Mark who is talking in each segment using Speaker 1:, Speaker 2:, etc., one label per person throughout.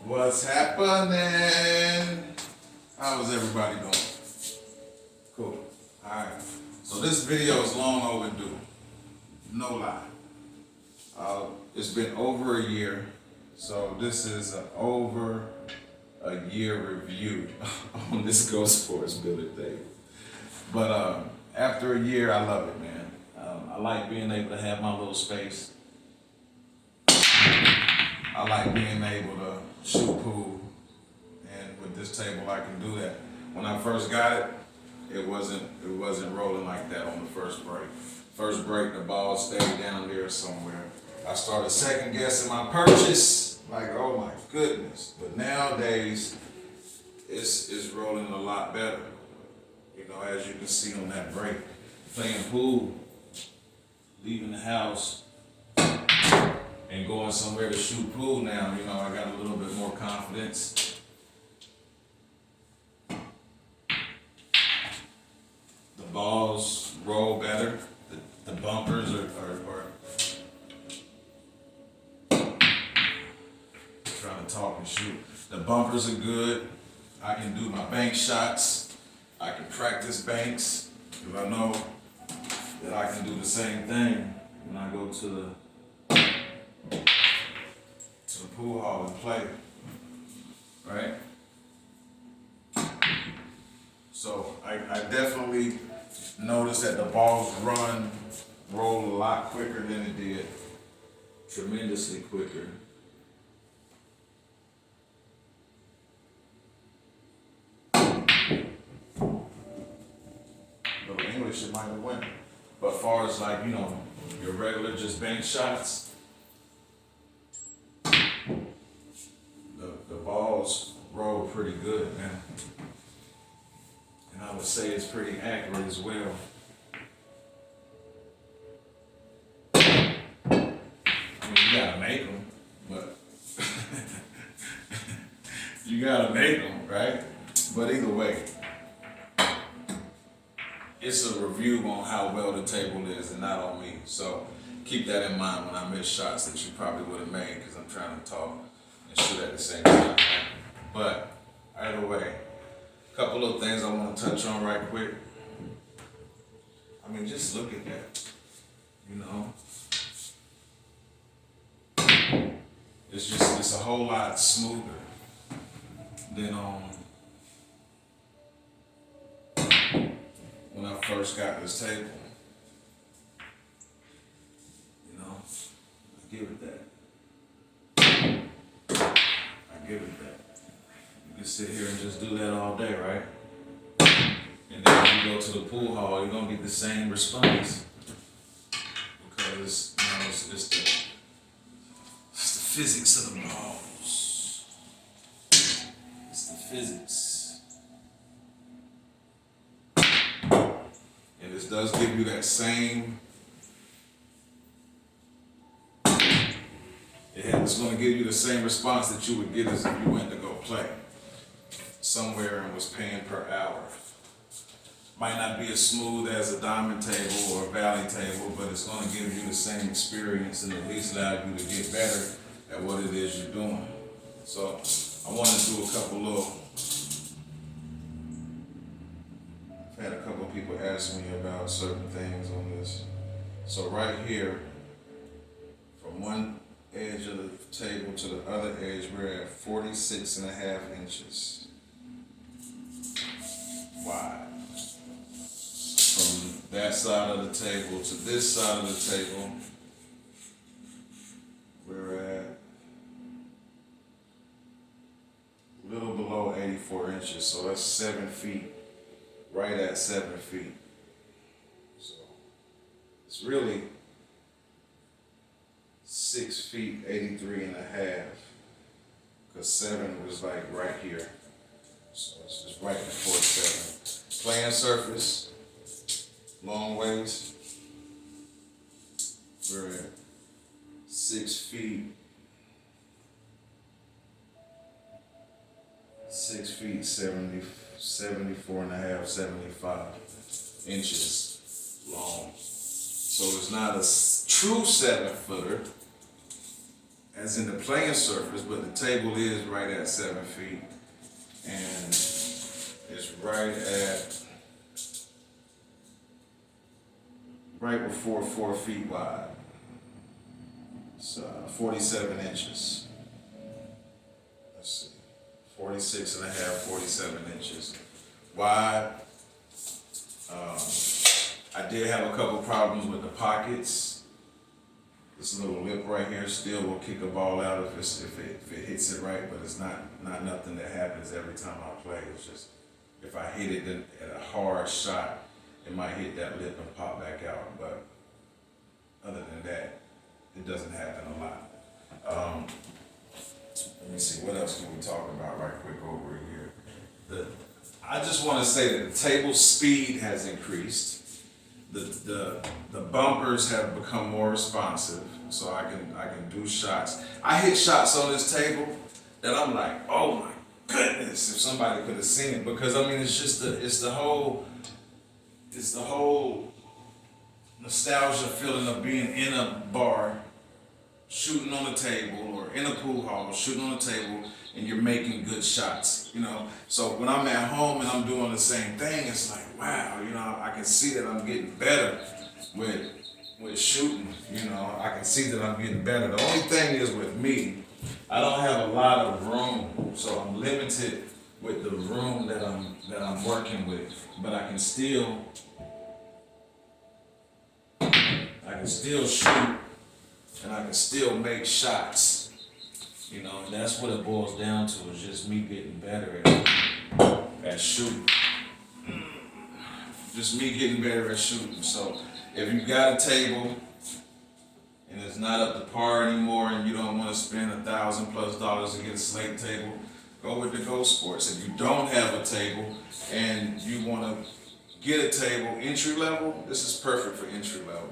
Speaker 1: What's happening? How's everybody doing? Cool. Alright. So this video is long overdue. No lie. It's been over a year. So this is an over a year review on this GoSports billiard table. But after a year, I love it, man. I like being able to have my little space. I like being able to shoot pool, and with this table I can do that. When I first got it, it wasn't rolling like that on the first break. First break, the ball stayed down there somewhere. I started second guessing my purchase, like, oh my goodness. But nowadays, it's rolling a lot better. You know, as you can see on that break, playing pool, leaving the house, and going somewhere to shoot pool now, you know, I got a little bit more confidence. The balls roll better. The bumpers are trying to talk and shoot. The bumpers are good. I can do my bank shots. I can practice banks because I know that I can do the same thing when I go to the pool hall and play, right? So I definitely noticed that the balls roll a lot quicker than it did, tremendously quicker. Little English, it might have went. But as far as like, you know, your regular just bank shots, the balls roll pretty good, man. And I would say it's pretty accurate as well. I mean, you gotta make them, but you gotta make them, right? But either way, it's a review on how well the table is and not on me. So keep that in mind when I miss shots that you probably would have made, because I'm trying to talk and shoot at the same time. But either way, a couple of things I want to touch on right quick. I mean, just look at that, you know. It's a whole lot smoother than when I first got this table. You know, I give it that. I give it that. You can sit here and just do that all day, right? And then when you go to the pool hall, you're gonna get the same response, because you know it's the physics of the balls. It's the physics, and this does give you that same. It's going to give you the same response that you would get as if you went to go play somewhere and was paying per hour. Might not be as smooth as a diamond table or a valley table, but it's going to give you the same experience and at least allow you to get better at what it is you're doing. So I want to do a couple little. I've had a couple of people ask me about certain things on this. So right here, from one edge of the table to the other edge, we're at 46.5 inches wide. From that side of the table to this side of the table, we're at a little below 84 inches. So that's 7 feet, right at 7 feet. So it's really 6 feet, 83 and a half, because 7 was like right here. So it's just right before 7. Playing surface, long ways, we're at 6 feet, 74 and a half, 75 inches long. So it's not a true 7-footer. as in the playing surface, but the table is right at 7 feet, and it's right before 4 feet wide. It's 47 inches. Let's see, 46 and a half, 47 inches wide. I did have a couple problems with the pockets. This little lip right here still will kick a ball out if it hits it right, but it's not nothing that happens every time I play. It's just if I hit it at a hard shot, it might hit that lip and pop back out. But other than that, it doesn't happen a lot. Let me see, what else can we talk about right quick over here? I just want to say that the table speed has increased. The bumpers have become more responsive, so I can do shots. I hit shots on this table that I'm like, oh my goodness, if somebody could have seen it, because I mean it's the whole nostalgia feeling of being in a bar, shooting on a table, or in a pool hall, shooting on a table, and you're making good shots, you know. So when I'm at home and I'm doing the same thing, it's like, wow, you know, I can see that I'm getting better with shooting, you know. I can see that I'm getting better. The only thing is with me, I don't have a lot of room, so I'm limited with the room that I'm working with. But I can still shoot, and I can still make shots. You know, and that's what it boils down to, is just me getting better at shooting. Just me getting better at shooting. So if you got a table and it's not up to par anymore and you don't want to spend $1,000+ to get a slate table, go with the GoSports. If you don't have a table and you want to get a table entry level, this is perfect for entry level.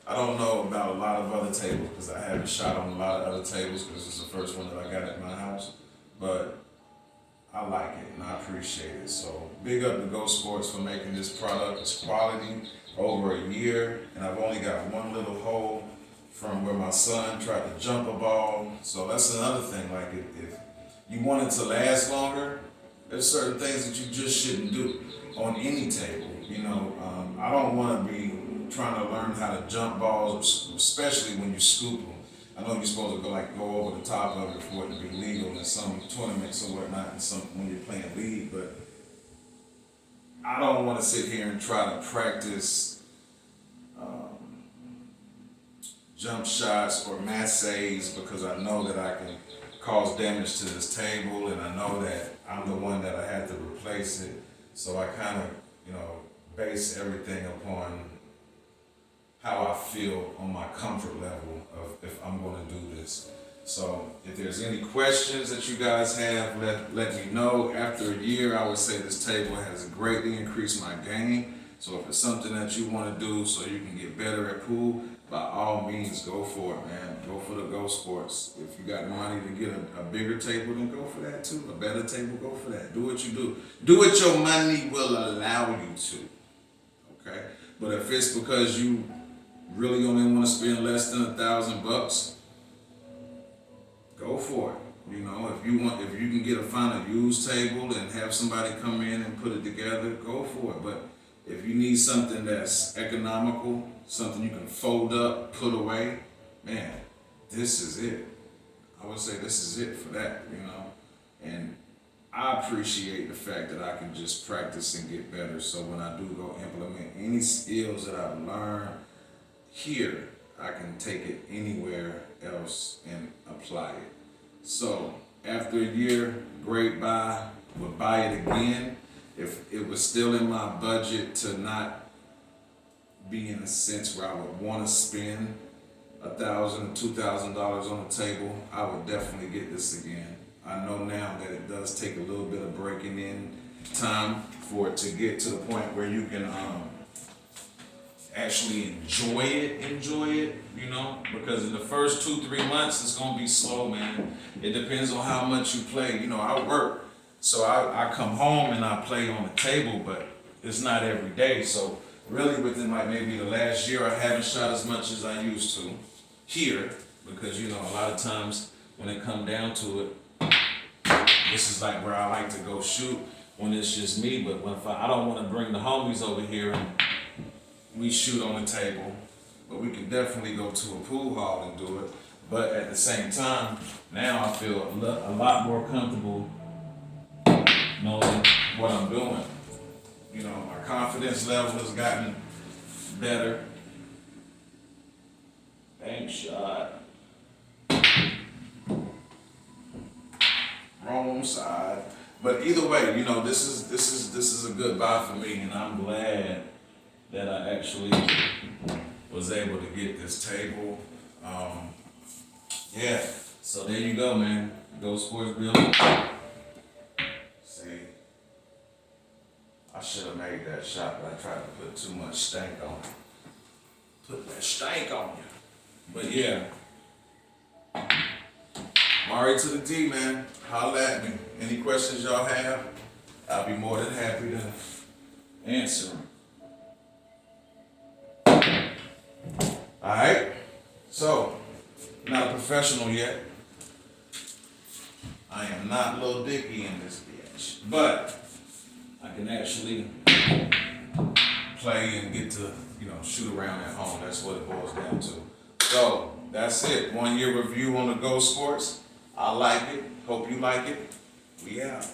Speaker 1: I don't know about a lot of other tables because I haven't shot on a lot of other tables because it's the first one that I got at my house, but I like it and I appreciate it. So big up to GoSports for making this product. It's quality, over a year, and I've only got one little hole from where my son tried to jump a ball. So that's another thing, like if you want it to last longer, there's certain things that you just shouldn't do on any table. You know, I don't want to be trying to learn how to jump balls, especially when you scoop them. I know you're supposed to go over the top of it for it to be legal in some tournaments or whatnot, and some when you're playing league. But I don't want to sit here and try to practice jump shots or massays because I know that I can cause damage to this table, and I know that I'm the one that I had to replace it. So I kind of, you know, base everything upon how I feel on my comfort level of if I'm going to do this. So if there's any questions that you guys have, let me know. After a year, I would say this table has greatly increased my game. So if it's something that you want to do so you can get better at pool, by all means, go for it, man. Go for the GoSports. If you got money to get a bigger table, then go for that too. A better table, go for that. Do what you do. Do what your money will allow you to. Okay? But if it's because you really only want to spend less than $1,000, go for it. You know, if you can find a used table and have somebody come in and put it together, go for it. But if you need something that's economical, something you can fold up, put away, man, this is it. I would say this is it for that, you know. And I appreciate the fact that I can just practice and get better. So when I do go implement any skills that I've learned here, I can take it anywhere else and apply it. So after a year, great buy. Would buy it again if it was still in my budget to not be in a sense where I would want to spend $1,000 or $2,000 on the table. I would definitely get this again. I know now that it does take a little bit of breaking in time for it to get to the point where you can actually enjoy it, you know, because in the first 2-3 months it's gonna be slow, man. It depends on how much you play. You know, I work, so I come home and I play on the table, but it's not every day. So really within like maybe the last year, I haven't shot as much as I used to here, because you know, a lot of times when it come down to it, this is like where I like to go shoot when it's just me. But when I don't want to bring the homies over here and we shoot on the table, but we can definitely go to a pool hall and do it. But at the same time, now I feel a lot more comfortable knowing what I'm doing. You know, my confidence level has gotten better. Bank shot. Wrong side. But either way, you know, this is a good buy for me, and I'm glad that I actually was able to get this table. Yeah, so there you go, man. GoSports Billiards. See, I should have made that shot, but I tried to put too much stank on it. Put that stank on you. But yeah, Mari to the D, man. Holla at me. Any questions y'all have, I'll be more than happy to answer them. All right, so not a professional yet. I am not Lil Dicky in this bitch, but I can actually play and get to, you know, shoot around at home. That's what it boils down to. So that's it. 1 year review on the GoSports. I like it. Hope you like it. We out.